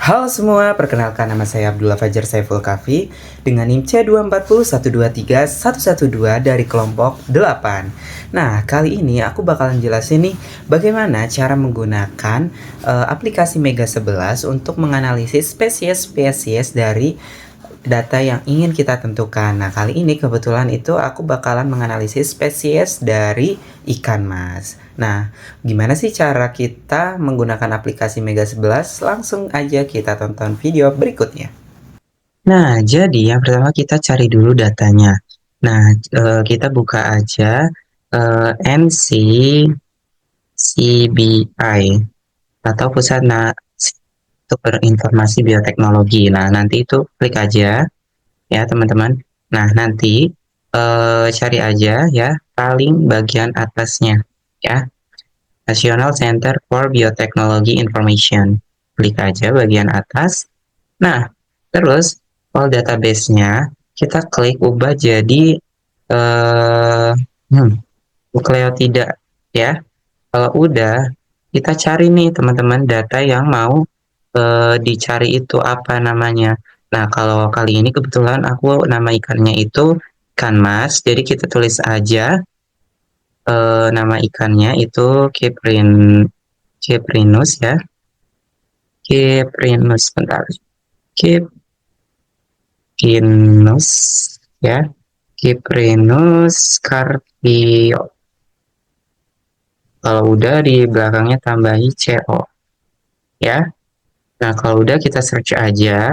Halo semua, perkenalkan nama saya Abdullah Fajar Saiful Kafi dengan NIM C240123112 dari kelompok 8. Nah, kali ini aku bakalan jelasin nih bagaimana cara menggunakan aplikasi Mega 11 untuk menganalisis spesies-spesies dari data yang ingin kita tentukan. Nah, kali ini kebetulan itu aku bakalan menganalisis spesies dari ikan mas. Nah, gimana sih cara kita menggunakan aplikasi Mega 11? Langsung aja kita tonton video berikutnya. Nah, jadi yang pertama kita cari dulu datanya. Nah, kita buka aja NCCBI atau untuk Berinformasi Bioteknologi. Nah, nanti itu klik aja ya teman-teman. Nah, nanti cari aja ya paling bagian atasnya ya. National Center for Biotechnology Information. Klik aja bagian atas. Nah, terus all database-nya kita klik ubah jadi eh nukleo tidak ya. Kalau udah, kita cari nih teman-teman data yang mau dicari itu apa namanya. Nah, kalau kali ini kebetulan aku nama ikannya itu ikan mas, jadi kita tulis aja nama ikannya itu Cyprinus ya. Cyprinus, bentar. Cyprinus ya. Cyprinus carpio. Kalau udah di belakangnya tambahi CO ya. Nah, kalau udah kita search aja.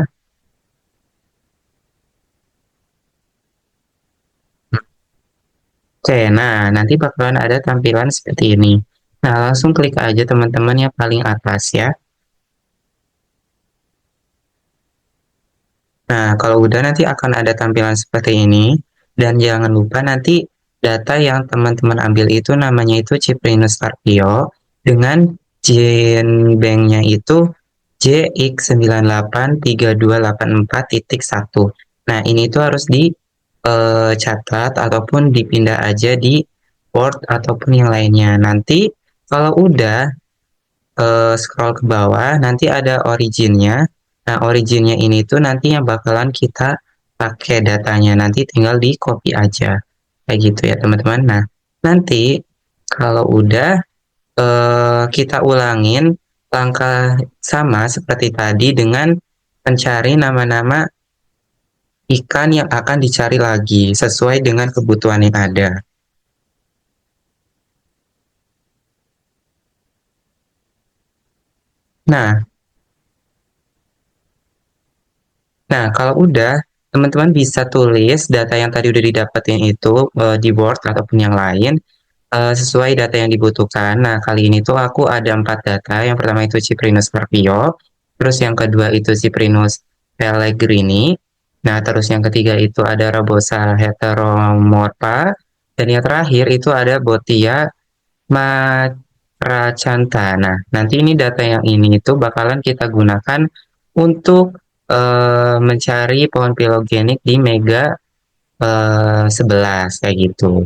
Oke, nah nanti bakalan ada tampilan seperti ini. Nah, langsung klik aja teman-teman yang paling atas ya. Nah, kalau udah nanti akan ada tampilan seperti ini. Dan jangan lupa nanti data yang teman-teman ambil itu namanya itu Cyprinus carpio dengan gene banknya itu JX983284.1. Nah, ini tuh harus dicatat ataupun dipindah aja di Word ataupun yang lainnya. Nanti kalau udah scroll ke bawah, nanti ada originnya. Nah, originnya ini tuh nanti yang bakalan kita pakai datanya. Nanti tinggal di copy aja. Kayak gitu ya, teman-teman. Nah, nanti kalau udah kita ulangin langkah sama seperti tadi dengan mencari nama-nama ikan yang akan dicari lagi sesuai dengan kebutuhan yang ada. Nah, Nah, kalau udah, teman-teman bisa tulis data yang tadi udah didapetin itu di Word ataupun yang lain sesuai data yang dibutuhkan. Nah, kali ini tuh aku ada 4 data. Yang pertama itu Cyprinus carpio, terus yang kedua itu Cyprinus pellegrini, nah terus yang ketiga itu ada Rabosa heteromorpha, dan yang terakhir itu ada Botia macracantha. Nah, nanti ini data yang ini itu bakalan kita gunakan untuk mencari pohon filogenik di Mega 11 kayak gitu.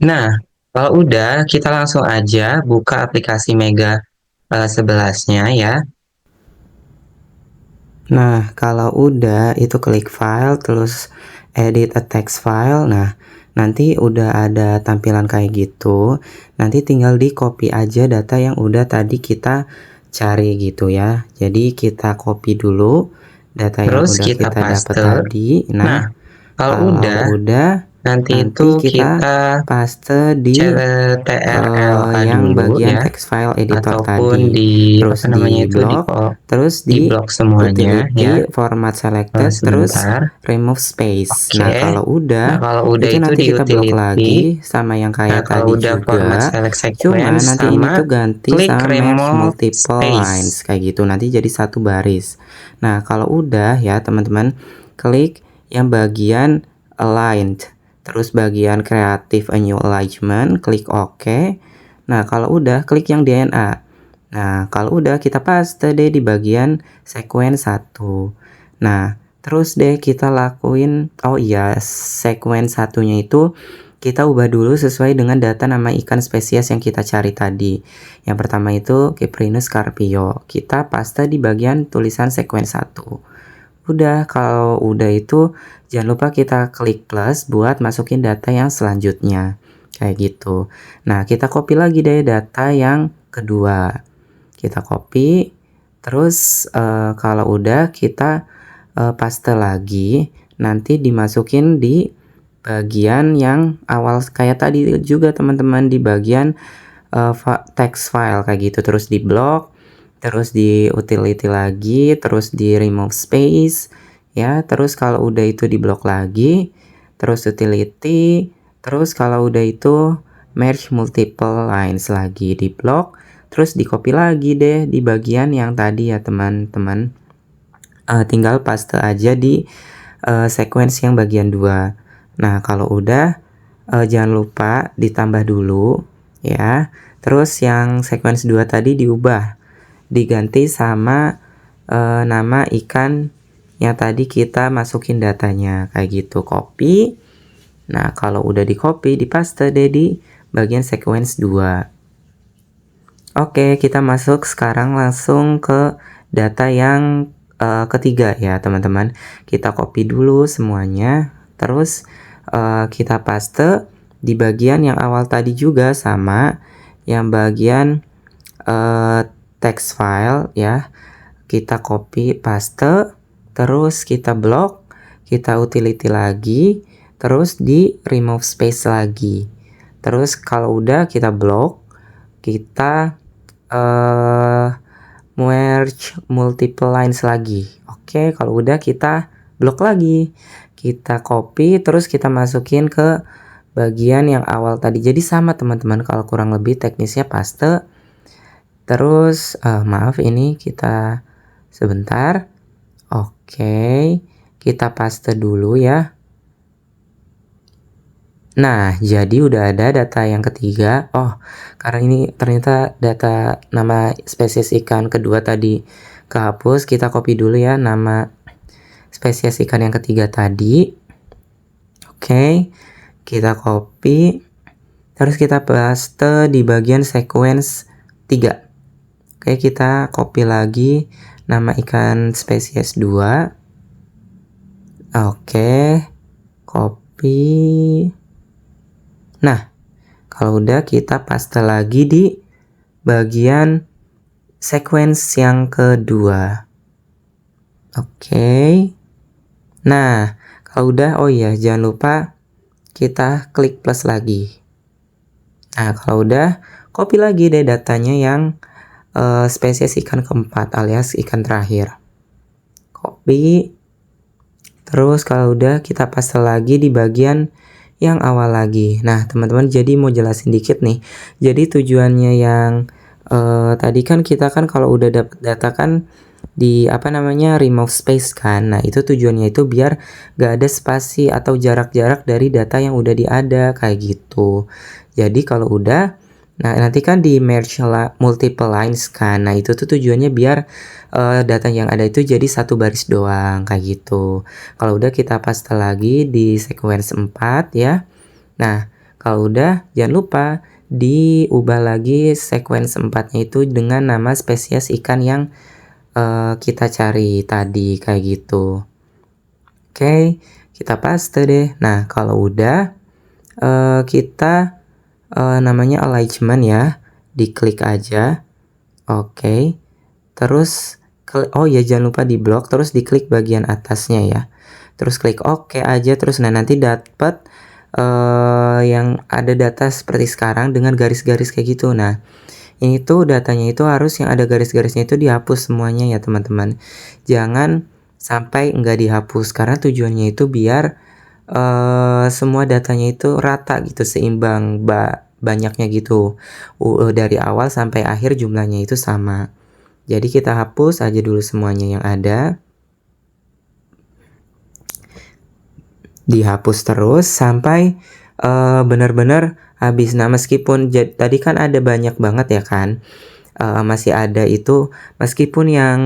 Nah, kalau udah kita langsung aja buka aplikasi Mega 11-nya ya. Nah, kalau udah itu klik file terus edit a text file. Nah, nanti udah ada tampilan kayak gitu. Nanti tinggal di copy aja data yang udah tadi kita cari gitu ya. Jadi kita copy dulu data yang udah kita dapat tadi. Nah, kalau udah nanti itu kita paste di yang bagian text file editor tadi, terus di blok, terus di blok semuanya ya, format selected, terus remove space. Nah, kalau udah itu nanti kita blok lagi sama yang kayak tadi juga, cuma nanti ini tuh ganti sama match multiple lines kayak gitu, nanti jadi satu baris. Nah, kalau udah ya teman-teman, klik yang bagian aligned, terus bagian creative a new alignment, klik OK. Nah, kalau udah klik yang DNA. Nah, kalau udah kita paste deh di bagian sequence 1. Nah, terus deh kita lakuin, oh iya, sequence satunya itu kita ubah dulu sesuai dengan data nama ikan spesies yang kita cari tadi. Yang pertama itu Cyprinus carpio. Kita paste di bagian tulisan sequence 1. Udah, kalau udah itu jangan lupa kita klik plus buat masukin data yang selanjutnya. Kayak gitu. Nah, kita copy lagi deh data yang kedua. Kita copy, terus kalau udah kita paste lagi, nanti dimasukin di bagian yang awal kayak tadi juga teman-teman, di bagian text file kayak gitu, terus di block, terus di utility lagi, terus di remove space ya, terus kalau udah itu di block lagi, terus utility, terus kalau udah itu merge multiple lines lagi di block, terus di copy lagi deh di bagian yang tadi ya teman-teman. Tinggal paste aja di sequence yang bagian 2. Nah, kalau udah jangan lupa ditambah dulu ya. Terus yang sequence 2 tadi diubah, diganti sama nama ikan yang tadi kita masukin datanya kayak gitu, copy. Nah, kalau udah di copy, dipaste deh di bagian sequence 2. Oke, kita masuk sekarang langsung ke data yang ketiga ya teman-teman. Kita copy dulu semuanya, terus kita paste di bagian yang awal tadi juga, sama yang bagian text file ya. Kita copy paste, terus kita block, kita utility lagi, terus di remove space lagi. Terus kalau udah kita block, kita merge multiple lines lagi. Oke, kalau udah kita block lagi, kita copy, terus kita masukin ke bagian yang awal tadi. Jadi sama teman-teman, kalau kurang lebih teknisnya paste. Terus maaf, ini kita sebentar. Oke, kita paste dulu ya. Nah, jadi udah ada data yang ketiga. Oh, karena ini ternyata data nama spesies ikan kedua tadi kehapus, kita copy dulu ya nama spesies ikan yang ketiga tadi. Oke, kita copy, terus kita paste di bagian sequence 3. Oke, kita copy lagi nama ikan spesies 2. Oke, copy. Nah, kalau udah kita paste lagi di bagian sequence yang kedua. Oke. Nah, kalau udah, oh iya, jangan lupa kita klik plus lagi. Nah, kalau udah, copy lagi deh datanya yang spesies ikan keempat alias ikan terakhir. Copy. Terus kalau udah, kita paste lagi di bagian yang awal lagi. Nah, teman-teman, jadi mau jelasin dikit nih. Jadi tujuannya yang tadi kan kita kan kalau udah dapet data kan di remove space kan. Nah, itu tujuannya itu biar gak ada spasi atau jarak-jarak dari data yang udah diada kayak gitu. Jadi kalau udah, nah nanti kan di merge multiple lines kan. Nah, itu tuh tujuannya biar data yang ada itu jadi satu baris doang kayak gitu. Kalau udah, kita paste lagi di sequence 4 ya. Nah, kalau udah, jangan lupa diubah lagi sequence 4-nya itu dengan nama spesies ikan yang kita cari tadi kayak gitu. Oke, kita paste deh. Nah, kalau udah kita namanya alignment ya, diklik aja. Oke, terus oh ya, jangan lupa di blok, terus diklik bagian atasnya ya, terus klik OK aja. Terus nanti dapat yang ada data seperti sekarang dengan garis-garis kayak gitu. Nah, ini tuh datanya itu harus yang ada garis-garisnya itu dihapus semuanya ya teman-teman. Jangan sampai nggak dihapus, karena tujuannya itu biar semua datanya itu rata gitu, seimbang, banyaknya gitu, dari awal sampai akhir jumlahnya itu sama. Jadi kita hapus aja dulu semuanya yang ada, dihapus terus sampai benar-benar habis. Nah, meskipun tadi kan ada banyak banget ya kan, masih ada itu, meskipun yang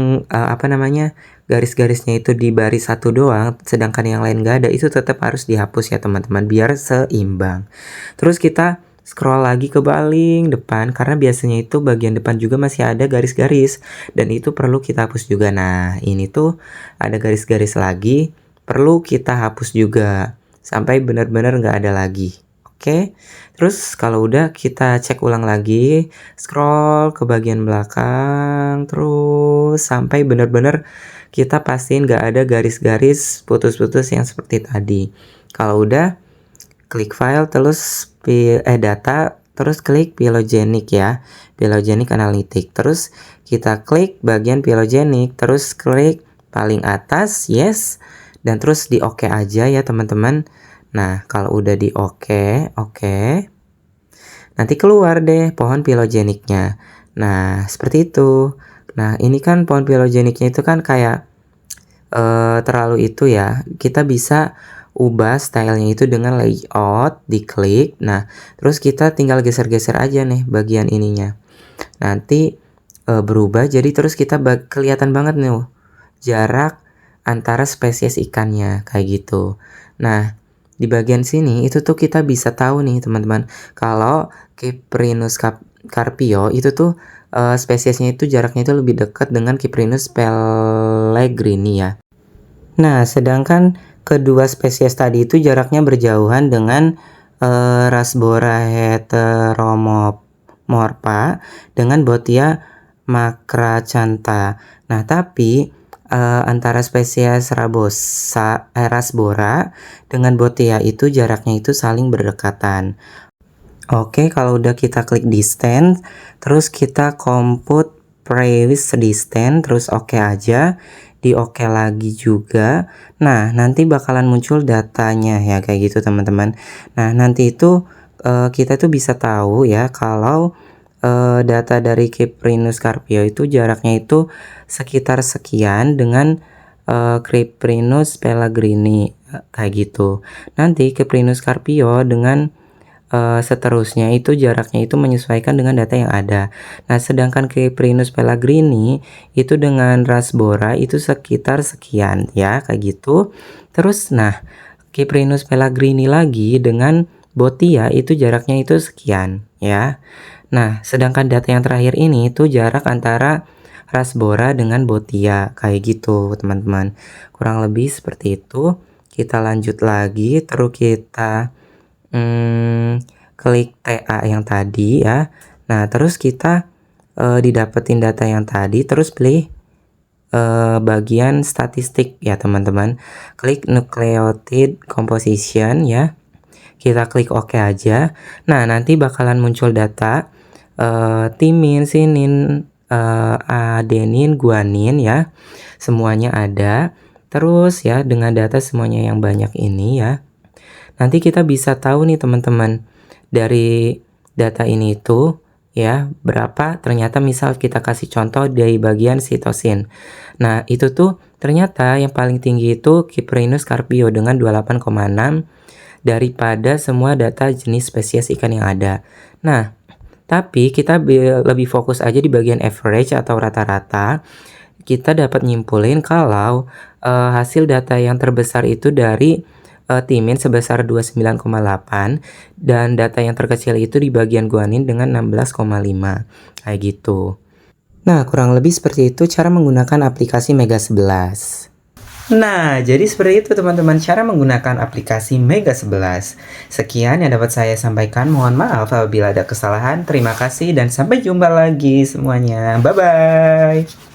garis-garisnya itu di baris satu doang, sedangkan yang lain nggak ada, itu tetap harus dihapus ya teman-teman, biar seimbang. Terus kita scroll lagi ke paling depan, karena biasanya itu bagian depan juga masih ada garis-garis, dan itu perlu kita hapus juga. Nah, ini tuh ada garis-garis lagi, perlu kita hapus juga, sampai benar-benar nggak ada lagi. Oke, terus kalau udah kita cek ulang lagi, scroll ke bagian belakang, terus sampai benar-benar kita pastiin nggak ada garis-garis putus-putus yang seperti tadi. Kalau udah, klik file, terus data, terus klik phylogenetic ya, phylogenetic analytic. Terus kita klik bagian phylogenetic, terus klik paling atas, yes, dan terus di oke aja ya teman-teman. Nah, kalau udah di oke, nanti keluar deh pohon phylogeneticnya. Nah, seperti itu. Nah, ini kan pohon phylogeneticnya itu kan kayak terlalu itu ya. Kita bisa ubah stylenya itu dengan layout, diklik. Nah, terus kita tinggal geser-geser aja nih bagian ininya. Nanti berubah, jadi terus kita kelihatan banget nih jarak antara spesies ikannya, kayak gitu. Nah, di bagian sini itu tuh kita bisa tahu nih teman-teman, kalau Cyprinus carpio itu tuh spesiesnya itu jaraknya itu lebih dekat dengan Cyprinus pellegrini ya. Nah, sedangkan kedua spesies tadi itu jaraknya berjauhan dengan Rasbora heteromorpha dengan Bottia macracantha. Nah, tapi antara spesies Rasbora dengan Bottia itu jaraknya itu saling berdekatan. Oke, kalau udah kita klik distance, terus kita compute previous distance, terus oke aja, di oke lagi juga. Nah, nanti bakalan muncul datanya ya, kayak gitu teman-teman. Nah, nanti itu kita tuh bisa tahu ya kalau data dari Cyprinus carpio itu jaraknya itu sekitar sekian dengan Cyprinus pellegrini, kayak gitu. Nanti Cyprinus carpio dengan seterusnya itu jaraknya itu menyesuaikan dengan data yang ada. Nah, sedangkan Cyprinus pellegrini itu dengan Rasbora itu sekitar sekian ya, kayak gitu. Terus nah, Cyprinus pellegrini lagi dengan Bottia itu jaraknya itu sekian ya. Nah, sedangkan data yang terakhir ini itu jarak antara Rasbora dengan Bottia, kayak gitu teman-teman. Kurang lebih seperti itu. Kita lanjut lagi, terus kita klik TA yang tadi ya. Nah, terus kita didapetin data yang tadi, terus pilih bagian statistik ya teman-teman. Klik nucleotide composition ya. Kita klik OK aja. Nah, nanti bakalan muncul data timin, sinin, adenin, guanin ya. Semuanya ada. Terus ya, dengan data semuanya yang banyak ini ya. Nanti kita bisa tahu nih teman-teman, dari data ini itu ya, berapa ternyata misal kita kasih contoh dari bagian sitosin. Nah, itu tuh ternyata yang paling tinggi itu Cyprinus carpio dengan 28,6 daripada semua data jenis spesies ikan yang ada. Nah, tapi kita lebih fokus aja di bagian average atau rata-rata. Kita dapat nyimpulin kalau hasil data yang terbesar itu dari timin sebesar 29,8 dan data yang terkecil itu di bagian guanin dengan 16,5, kayak gitu. Nah, kurang lebih seperti itu cara menggunakan aplikasi Mega 11. Nah, jadi seperti itu teman-teman cara menggunakan aplikasi Mega 11. Sekian yang dapat saya sampaikan. Mohon maaf apabila ada kesalahan. Terima kasih dan sampai jumpa lagi semuanya. Bye-bye.